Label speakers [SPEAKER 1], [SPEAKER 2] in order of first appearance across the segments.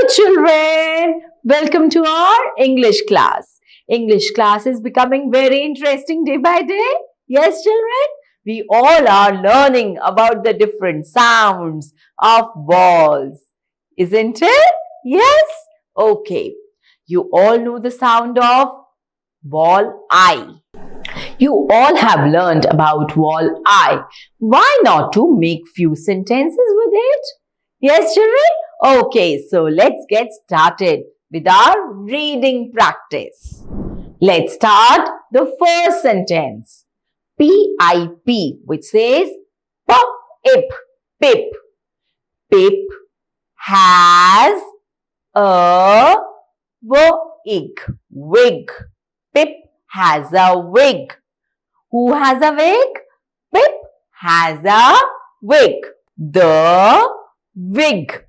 [SPEAKER 1] children, welcome to our English class. English class is becoming very interesting day by day. Yes, children, we all are learning about the different sounds of vowels. Isn't it? Yes? Okay. You all know the sound of vowel I. You all have learned about vowel I. Why not to make few sentences with it? Yes, children? Okay, so let's get started with our reading practice. Let's start the first sentence. P-I-P, which says pip, pip. Pip has a wig. Pip has a wig. Who has a wig? Pip has a wig. The wig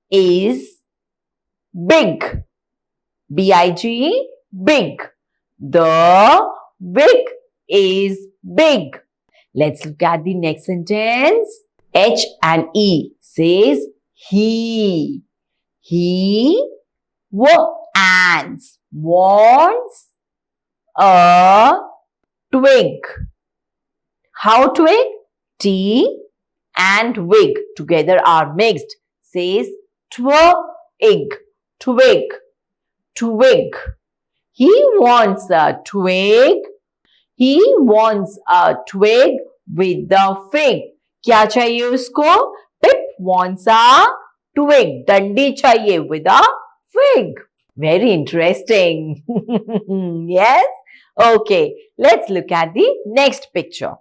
[SPEAKER 1] is big. B-I-G, big. The wig is big. Let's look at the next sentence. H and E says he. He wants a twig. How twig? T and wig together are mixed. Says twig. He wants a twig. He wants a twig with the fig. क्या चाहिए उसको? Pip wants a twig. डंडी चाहिए with a fig. Very interesting. Yes? Okay, let's look at the next picture.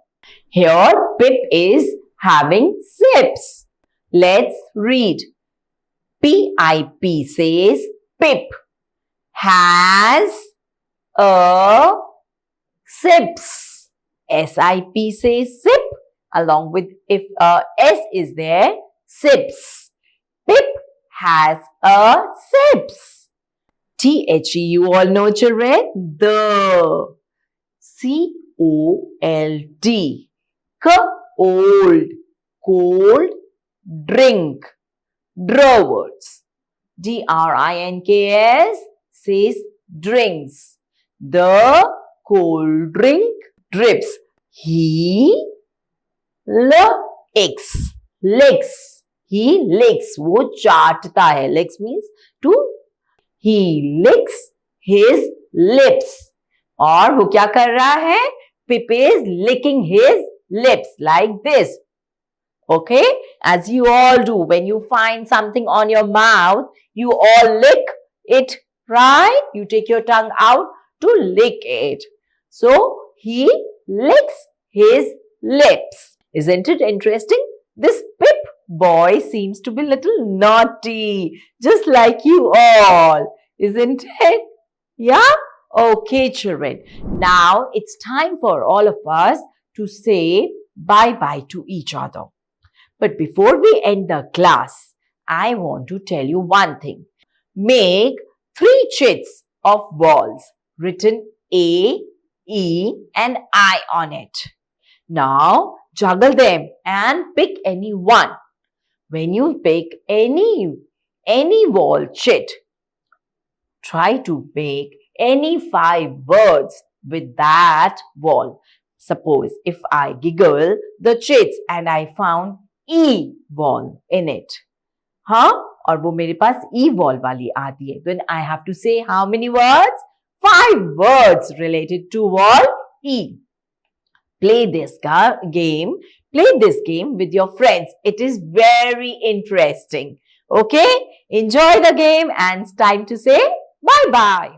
[SPEAKER 1] Here, Pip is having sips. Let's read. P-I-P says Pip has a sips. S-I-P says sip. Along with if S is there, sips. Pip has a sips. T-H-E, you all know, children. The. C-O-L-D. Cold. Cold. Drink. Drawers. D-R-I-N-K-S says drinks. The cold drink drips. He licks. He licks. वो चाटता है. Licks means to. He licks his lips. और वो क्या कर रहा है? Pip is licking his lips like this. Okay? As you all do. When you find something on your mouth, you all lick it, right? You take your tongue out to lick it. So, he licks his lips. Isn't it interesting? This Pip boy seems to be a little naughty, just like you all. Isn't it? Yeah? Okay, children. Now, it's time for all of us to say bye-bye to each other. But before we end the class, I want to tell you one thing. Make 3 chits of balls written A, E and I on it. Now, juggle them and pick any one. When you pick any ball chit, try to make any 5 words with that ball. Suppose if I giggle the chits and I found E ball in it. हाँ? और वो मेरे पास E ball वाली आती है. Then I have to say how many words? 5 words related to ball E. Play this game with your friends. It is very interesting. Okay? Enjoy the game and it's time to say bye-bye.